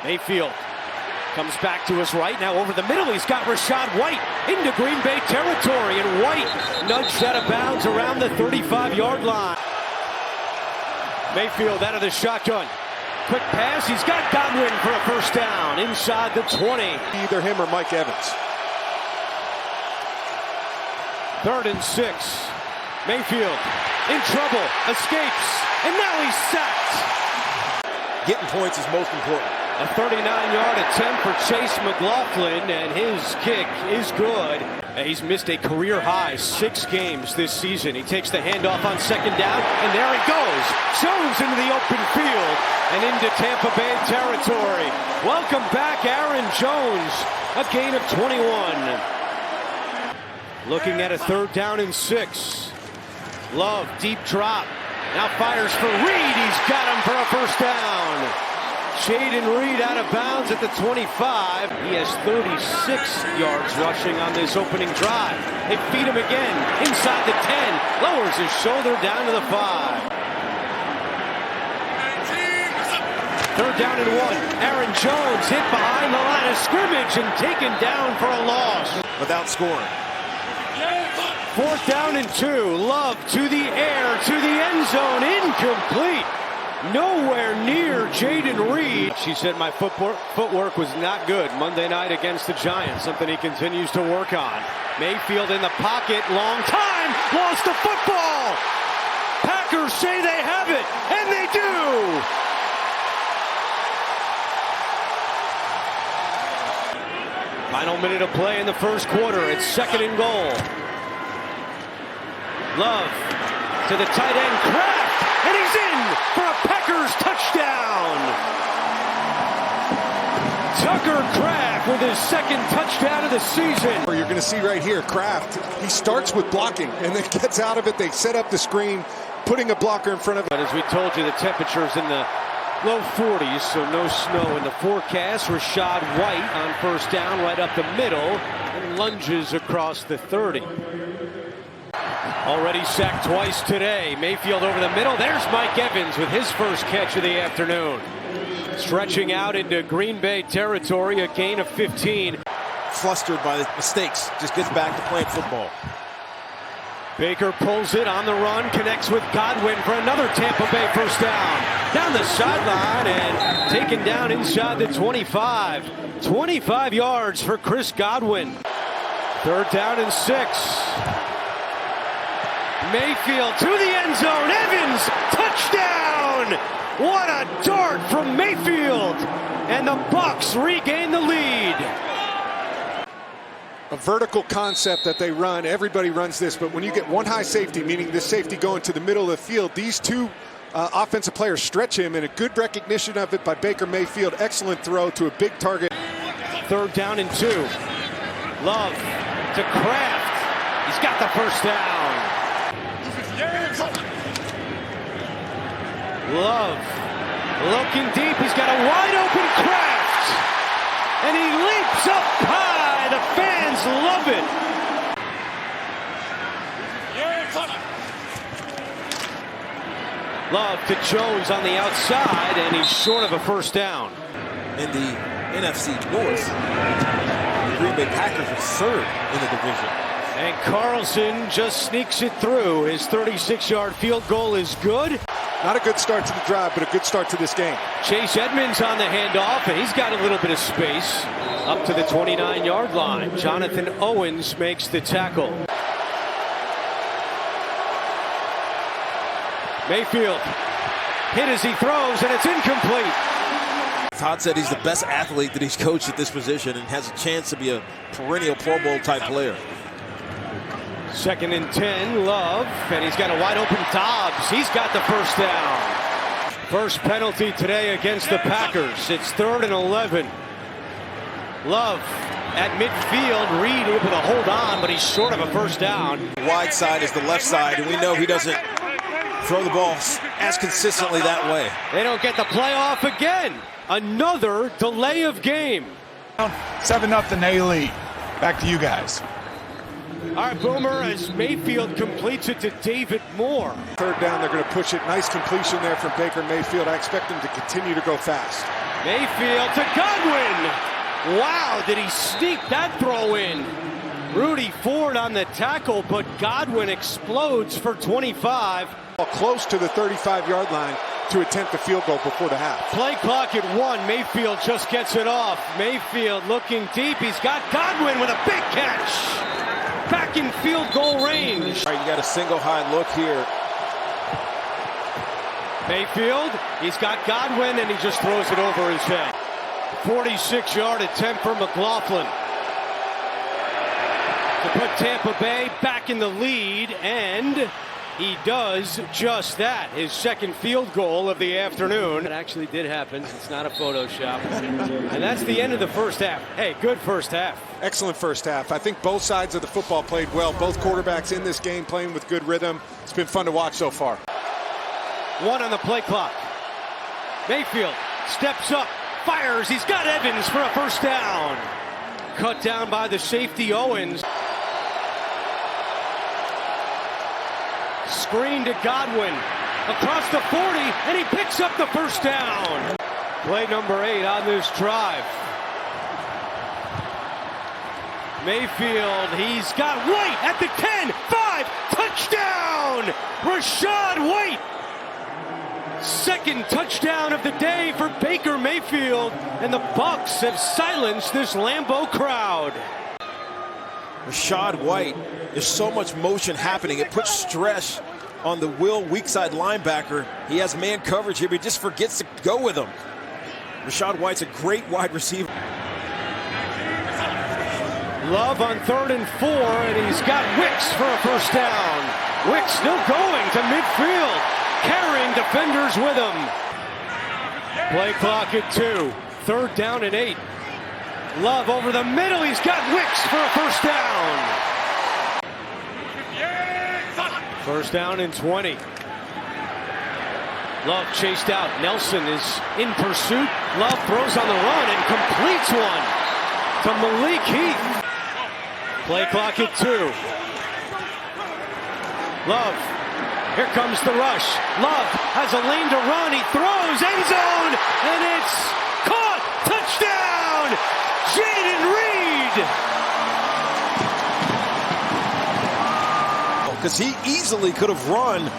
Mayfield comes back to his right, now over the middle. He's got Rachaad White into Green Bay territory, and White nudged out of bounds around the 35-yard line. Mayfield out of the shotgun. Quick pass, he's got Godwin for a first down inside the 20. Either him or Mike Evans. 3rd and 6. Mayfield in trouble, escapes, and now he's sacked. Getting points is most important. A 39-yard attempt for Chase McLaughlin, and his kick is good. He's missed a career-high 6 games this season. He takes the handoff on 2nd down, and there he goes. Jones into the open field and into Tampa Bay territory. Welcome back, Aaron Jones. A gain of 21. Looking at a 3rd down and 6. Love, deep drop. Now fires for Reed. He's got him for a first down. Jaden Reed out of bounds at the 25. He has 36 yards rushing on this opening drive. They feed him again inside the 10. Lowers his shoulder down to the 5. 3rd down and 1. Aaron Jones hit behind the line of scrimmage and taken down for a loss. Without scoring. 4th down and 2. Love to the air, to the end zone. Incomplete. Nowhere near Jaden Reed. She said my footwork was not good Monday night against the Giants, something he continues to work on. Mayfield in the pocket, long time, lost the football. Packers say they have it, and they do. Final minute of play in the first quarter. It's 2nd and goal. Love to the tight end, Kraft, and he's in for a Packers touchdown. Tucker Kraft with his 2nd touchdown of the season. You're going to see right here, Kraft, he starts with blocking and then gets out of it. They set up the screen, putting a blocker in front of it. But as we told you, the temperature's in the low 40s, so no snow in the forecast. Rachaad White on first down, right up the middle, and lunges across the 30. Already sacked twice today. Mayfield over the middle. There's Mike Evans with his first catch of the afternoon. Stretching out into Green Bay territory, a gain of 15. Flustered by the mistakes, just gets back to playing football. Baker pulls it on the run, connects with Godwin for another Tampa Bay first down. Down the sideline and taken down inside the 25. 25 yards for Chris Godwin. 3rd down and 6. Mayfield to the end zone. Evans, touchdown! What a dart from Mayfield! And the Bucs regain the lead. A vertical concept that they run. Everybody runs this, but when you get one high safety, meaning this safety going to the middle of the field, these two offensive players stretch him, and a good recognition of it by Baker Mayfield. Excellent throw to a big target. 3rd down and 2. Love to Kraft. He's got the first down. Love looking deep. He's got a wide open Kraft. And he leaps up high. The fans love it. Love to Jones on the outside, and he's short of a first down. In the NFC North, the Green Bay Packers are 3rd in the division. And Carlson just sneaks it through. His 36-yard field goal is good. Not a good start to the drive, but a good start to this game. Chase Edmonds on the handoff, and he's got a little bit of space up to the 29-yard line. Jonathan Owens makes the tackle. Mayfield hit as he throws, and it's incomplete. Todd said he's the best athlete that he's coached at this position and has a chance to be a perennial Pro Bowl type player. 2nd and 10, Love, and he's got a wide open Dobbs. He's got the first down. First penalty today against the Packers. It's 3rd and 11. Love at midfield. Reed able to hold on, but he's short of a first down. Wide side is the left side, and we know he doesn't throw the ball as consistently that way. They don't get the playoff again. Another delay of game. 7-0, they lead. Back to you guys. All right, Boomer, as Mayfield completes it to David Moore. 3rd down, they're going to push it. Nice completion there from Baker Mayfield. I expect him to continue to go fast. Mayfield to Godwin. Wow, did he sneak that throw in? Rudy Ford on the tackle, but Godwin explodes for 25. Close to the 35-yard line to attempt the field goal before the half. Play clock at 1. Mayfield just gets it off. Mayfield looking deep. He's got Godwin with a big catch. Back in field goal range. All right, you got a single high look here. Mayfield, he's got Godwin, and he just throws it over his head. 46-yard attempt for McLaughlin to put Tampa Bay back in the lead, and he does just that. His second field goal of the afternoon. It actually did happen. It's not a Photoshop. And that's the end of the first half. Hey, good first half. Excellent first half. I think both sides of the football played well. Both quarterbacks in this game playing with good rhythm. It's been fun to watch so far. 1 on the play clock. Mayfield steps up, fires. He's got Evans for a first down. Cut down by the safety Owens. Screen to Godwin across the 40, and he picks up the first down. Play number 8 on this drive. Mayfield, he's got White at the 10, 5, touchdown! Rashad White! Second touchdown of the day for Baker Mayfield, and the Bucs have silenced this Lambeau crowd. Rashad White, there's so much motion happening. It puts stress on the weak side linebacker. He has man coverage here, but he just forgets to go with him. Rashad White's a great wide receiver. Love on 3rd and 4, and he's got Wicks for a first down. Wicks still going to midfield, carrying defenders with him. Play clock at 2, 3rd down and 8. Love over the middle, he's got Wicks for a first down. First down and 20. Love chased out. Nelson is in pursuit. Love throws on the run and completes one to Malik Heath. Play clock at 2. Love. Here comes the rush. Love has a lane to run. He throws, end zone, and it's caught. Touchdown! Jaden Reed! Because he easily could have run,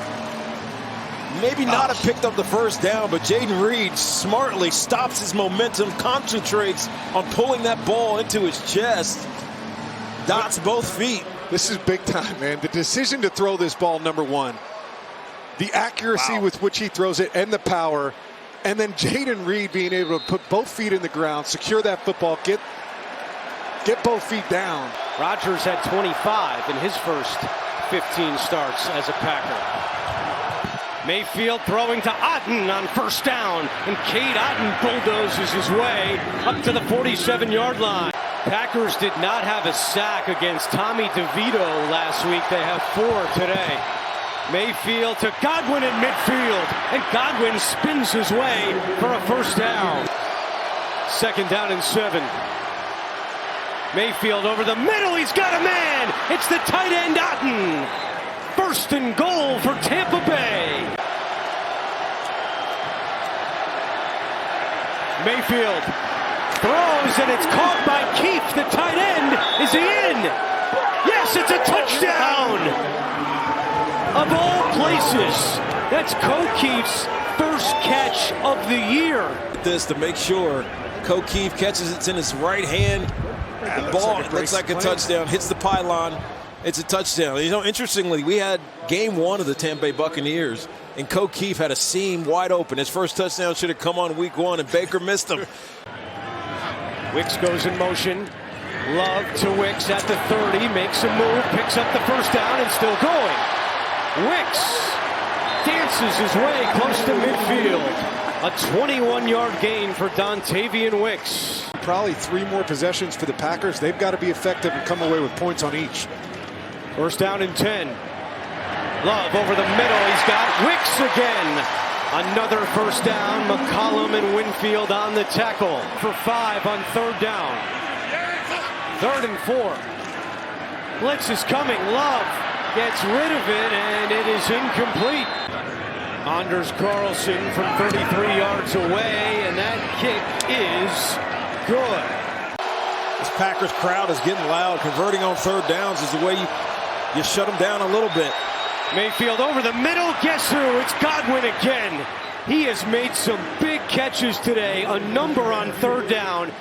maybe not have picked up the first down, but Jaden Reed smartly stops his momentum, concentrates on pulling that ball into his chest, dots both feet. This is big time, man. The decision to throw this ball, number 1, the accuracy with which he throws it and the power, and then Jaden Reed being able to put both feet in the ground, secure that football, get both feet down. Rodgers had 25 in his first 15 starts as a Packer. Mayfield throwing to Otten on first down, and Cade Otten bulldozes his way up to the 47-yard line. Packers did not have a sack against Tommy DeVito last week. They have 4 today. Mayfield to Godwin in midfield, and Godwin spins his way for a first down. 2nd down and 7. Mayfield over the middle, he's got a man! It's the tight end Otten! 1st and goal for Tampa Bay. Mayfield throws, and it's caught by Keith, the tight end. Is he in? Yes, it's a touchdown! Of all places, that's Keith's first catch of the year. This to make sure Keith catches it in his right hand. The ball looks like a touchdown, hits the pylon. It's a touchdown. You know, interestingly, we had game 1 of the Tampa Bay Buccaneers, and Keith had a seam wide open. His first touchdown should have come on week 1, and Baker missed him. Wicks goes in motion. Love to Wicks at the 30, makes a move, picks up the first down, and still going. Wicks dances his way close to midfield. A 21-yard gain for Dontavian Wicks. Probably 3 more possessions for the Packers. They've got to be effective and come away with points on each. First down and 10. Love over the middle. He's got Wicks again. Another first down. McCollum and Winfield on the tackle for 5 on 3rd down. 3rd and 4. Blitz is coming. Love gets rid of it, and it is incomplete. Anders Carlson from 33 yards away, and that kick is good. This Packers crowd is getting loud. Converting on third downs is the way you shut them down a little bit. Mayfield over the middle. Guess who? It's Godwin again. He has made some big catches today. A number on third down.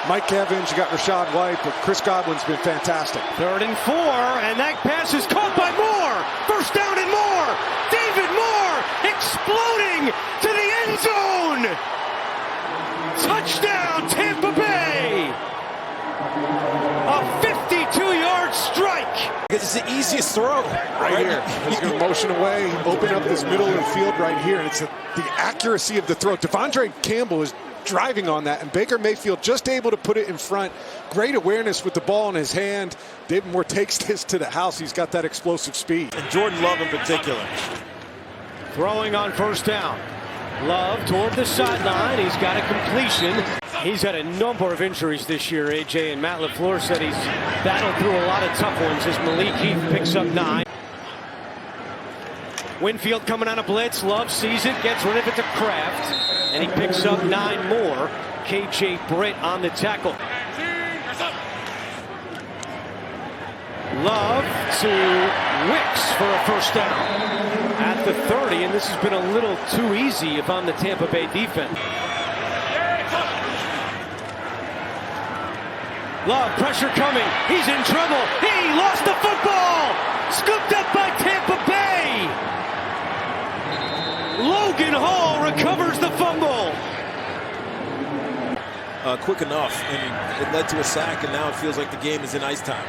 Mike Evans, you got Rashad White, but Chris Godwin's been fantastic. 3rd and 4, and that pass is caught by Moore. First down and more. David Moore exploding to the end zone. Touchdown, Tampa Bay. A 52-yard strike. Because it's the easiest throw. Right here. He's going to motion away, open up this middle of the field right here. And it's the accuracy of the throw. Devondre Campbell is driving on that, and Baker Mayfield just able to put it in front. Great awareness with the ball in his hand. David Moore takes this to the house. He's got that explosive speed. And Jordan Love in particular. Throwing on first down. Love toward the sideline. He's got a completion. He's had a number of injuries this year, AJ, and Matt LaFleur said he's battled through a lot of tough ones as Malik Heath picks up 9. Winfield coming on a blitz. Love sees it, gets rid of it to Kraft, and he picks up 9 more. KJ Britt on the tackle. Love to Wicks for a first down at the 30, and this has been a little too easy if I'm the Tampa Bay defense. Love, pressure coming. He's in trouble. He lost the football. Scooped up by Tampa Bay. Logan Hall recovers the fumble. Quick enough, and it led to a sack, and now it feels like the game is in ice time.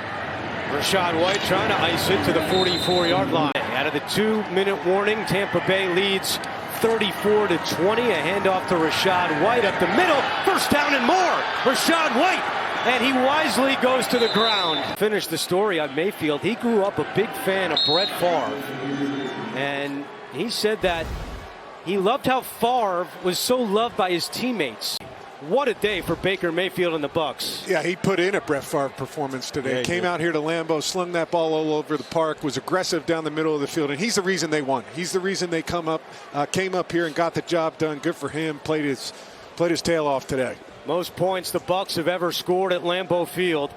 Rashad White trying to ice it to the 44-yard line. Out of the 2-minute warning, Tampa Bay leads 34-20. A handoff to Rashad White up the middle. First down and more. Rashad White, and he wisely goes to the ground. Finish the story on Mayfield. He grew up a big fan of Brett Favre, and he said that he loved how Favre was so loved by his teammates. What a day for Baker Mayfield and the Bucs. Yeah, he put in a Brett Favre performance today. Came out here to Lambeau, slung that ball all over the park, was aggressive down the middle of the field, and he's the reason they won. He's the reason they came up here and got the job done. Good for him. Played his tail off today. Most points the Bucs have ever scored at Lambeau Field.